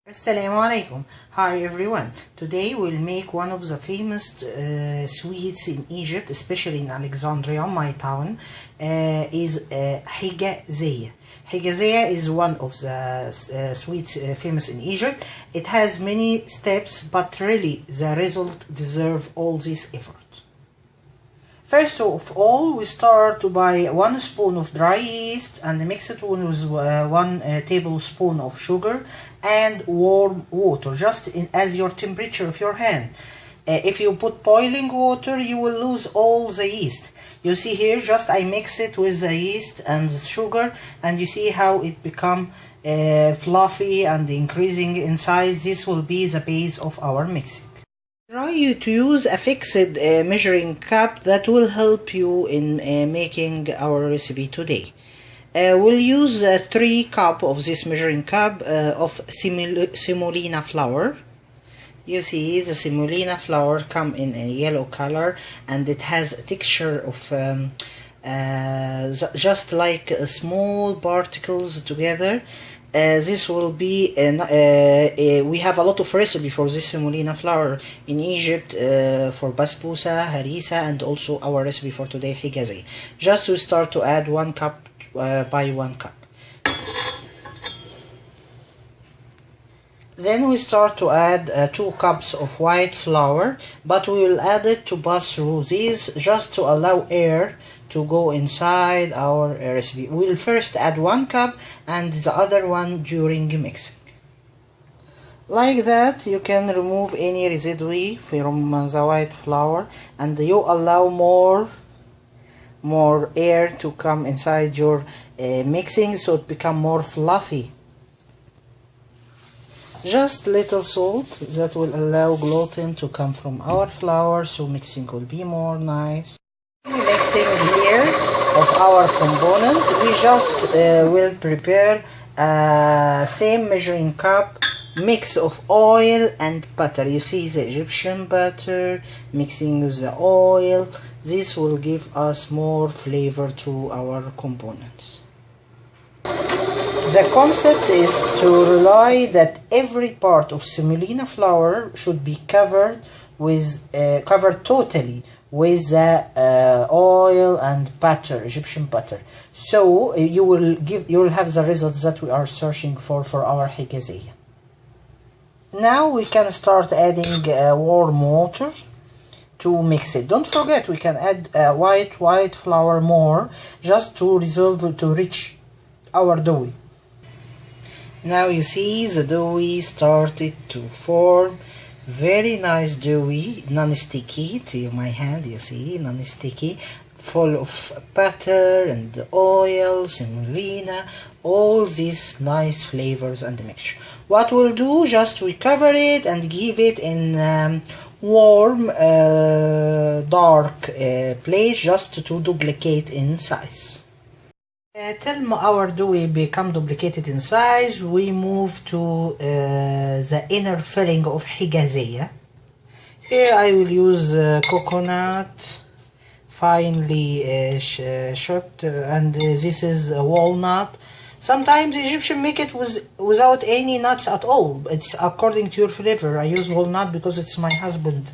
Assalamu alaikum. Hi everyone. Today we'll make one of the famous sweets in Egypt, especially in Alexandria, my town, is Hijaziya. Hijaziya is one of the sweets famous in Egypt. It has many steps, but really the result deserves all this effort. First of all, we start to buy 1 spoon of dry yeast and mix it with 1 tablespoon of sugar and warm water, just as your temperature of your hand. If you put boiling water, you will lose all the yeast. You see here, just I mix it with the yeast and the sugar, and you see how it become fluffy and increasing in size. This will be the base of our mixing. Try to use a fixed measuring cup that will help you in making our recipe today. We'll use 3 cups of this measuring cup of semolina flour. You see the semolina flour come in a yellow color, and it has a texture of just like small particles together. This will be we have a lot of recipe for this semolina flour in Egypt for basbousa, harissa, and also our recipe for today, hijazi. Just to start to add 1 cup by 1 cup. Then we start to add 2 cups of white flour, but we will add it to pass through these just to allow air to go inside our recipe. We'll first add 1 cup and the other one during mixing. Like that, you can remove any residue from the white flour, and you allow more air to come inside your mixing, so it become more fluffy. Just little salt that will allow gluten to come from our flour, so mixing will be more nice. Mixing here of our component, we just will prepare same measuring cup mix of oil and butter. You see the Egyptian butter mixing with the oil. This will give us more flavor to our components. The concept is to rely that every part of semolina flour should be covered totally with the oil and butter, Egyptian butter. So you will have the results that we are searching for our hijaziya. Now we can start adding warm water to mix it. Don't forget, we can add white flour more, just to reach our dough. Now you see the dough started to form. Very nice doughy, non-sticky to my hand, you see, non-sticky, full of butter and oil, semolina, all these nice flavors and mixture. What we'll do, just we cover it and give it in warm, dark place, just to duplicate in size. Till our dough become duplicated in size, we move to the inner filling of hijaziya. Here I will use coconut, finely chopped, and this is walnut. Sometimes Egyptians make it without any nuts at all. It's according to your flavor. I use walnut because it's my husband's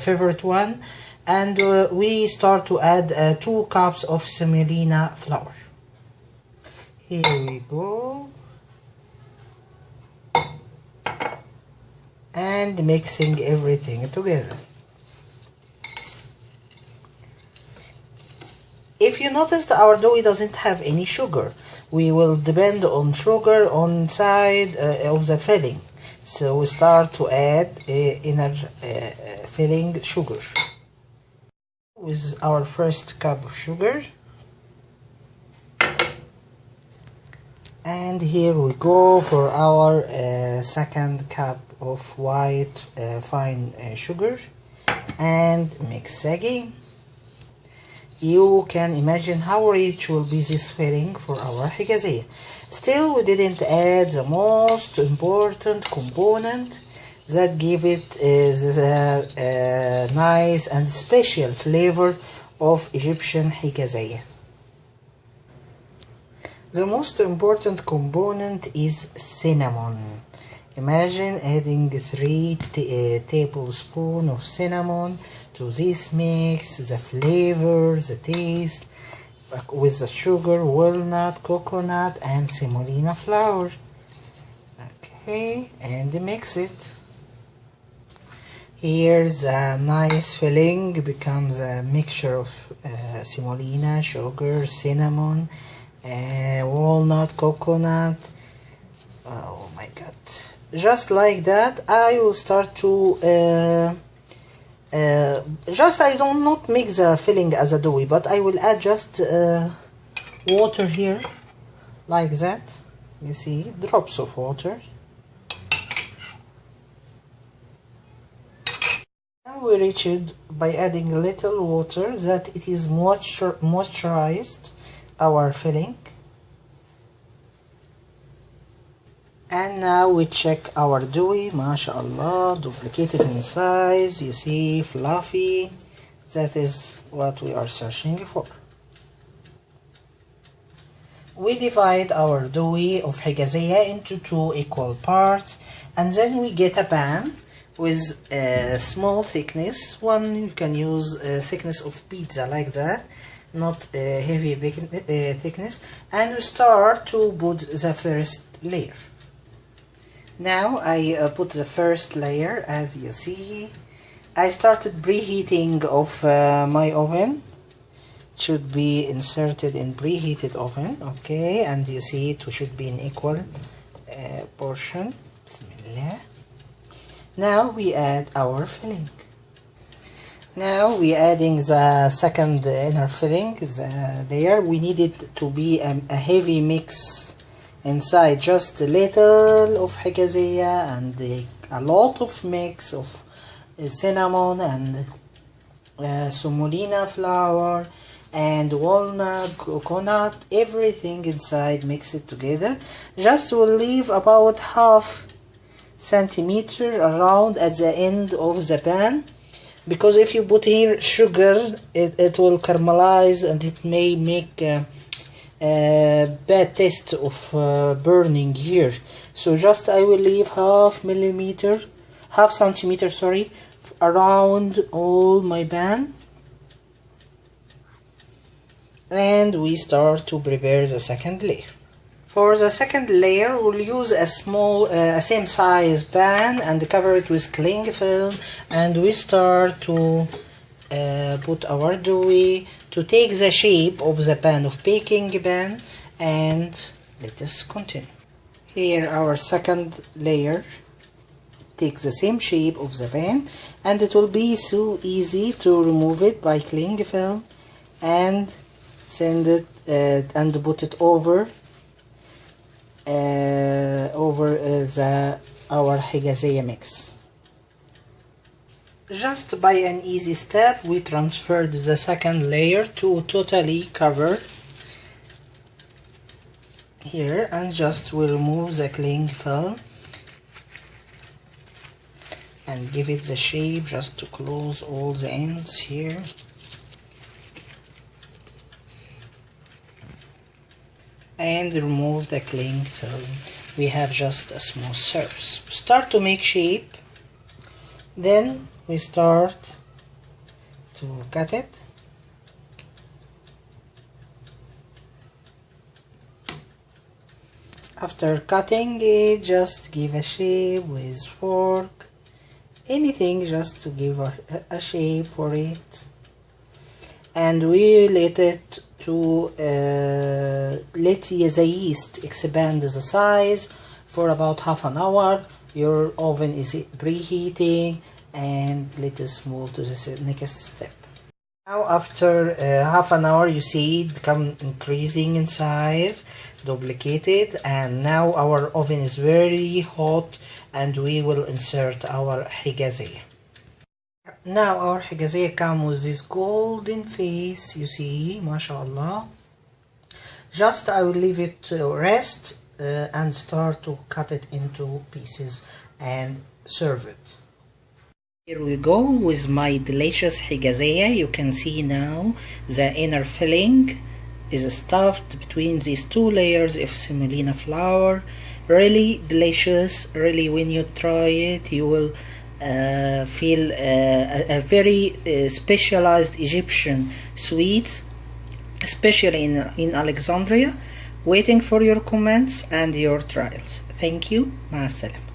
favorite one. And we start to add 2 cups of semolina flour. Here we go. And mixing everything together. If you notice that our dough doesn't have any sugar, we will depend on sugar on side of the filling. So we start to add inner filling sugar. With our first cup of sugar, and here we go for our second cup of white fine sugar, and mix again. You can imagine how rich will be this filling for our hijaziya. Still, we didn't add the most important component that give it the nice and special flavor of Egyptian hijaziya. The most important component is cinnamon. Imagine adding 3 tablespoons of cinnamon to this mix, the flavor, the taste, with the sugar, walnut, coconut, and semolina flour. Okay, and mix it. Here the nice filling becomes a mixture of semolina, sugar, cinnamon, walnut, coconut. Oh my god. Just like that, I will start to I don't not mix the filling as a dough, but I will add just water here, like that. You see, drops of water. Now we reach it by adding a little water that it is moisturized our filling. And now we check our dough, mashallah, duplicated in size, you see, fluffy. That is what we are searching for. We divide our dough of Hijaziya into 2 equal parts, and then we get a pan with a small thickness. One you can use thickness of pizza like that, not heavy thickness, and we start to put the first layer. Now I put the first layer. As you see, I started preheating of my oven. It should be inserted in preheated oven, okay, and you see it should be in equal portion. Bismillah. Now we add our filling. Now we adding the second inner filling, the layer. We need it to be a heavy mix inside, just a little of Hijaziya and a lot of mix of cinnamon and semolina flour and walnut, coconut, everything inside, mix it together. Just will leave about half centimeter around at the end of the pan, because if you put here sugar, it will caramelize and it may make bad taste of burning here. So just I will leave half centimeter, sorry, around all my pan, and we start to prepare the second layer. For the second layer, we'll use a small same size pan and cover it with cling film, and we start to put our dough to take the shape of the pan of baking pan, and let us continue. Here our second layer takes the same shape of the pan, and it will be so easy to remove it by cling film and send it and put it over our Hijaziya mix. Just by an easy step, we transferred the second layer to totally cover here, and just we remove the cling film and give it the shape, just to close all the ends here. And remove the cling film. We have just a small surface. Start to make shape, then we start to cut it. After cutting it, just give a shape with fork, anything just to give a shape for it, and we let it to let the yeast expand the size for about half an hour. Your oven is preheating, and let us move to the next step. Now after half an hour, you see it become increasing in size, duplicated, and now our oven is very hot, and we will insert our Hijaziya. Now our Hijaziya comes with this golden face, you see, mashallah. Just I will leave it to rest and start to cut it into pieces and serve it. Here we go with my delicious Hijaziya. You can see now the inner filling is stuffed between these two layers of semolina flour. Really delicious. Really, when you try it, you will feel a very specialized Egyptian sweets, especially in Alexandria. Waiting for your comments and your trials. Thank you. مع السلامة.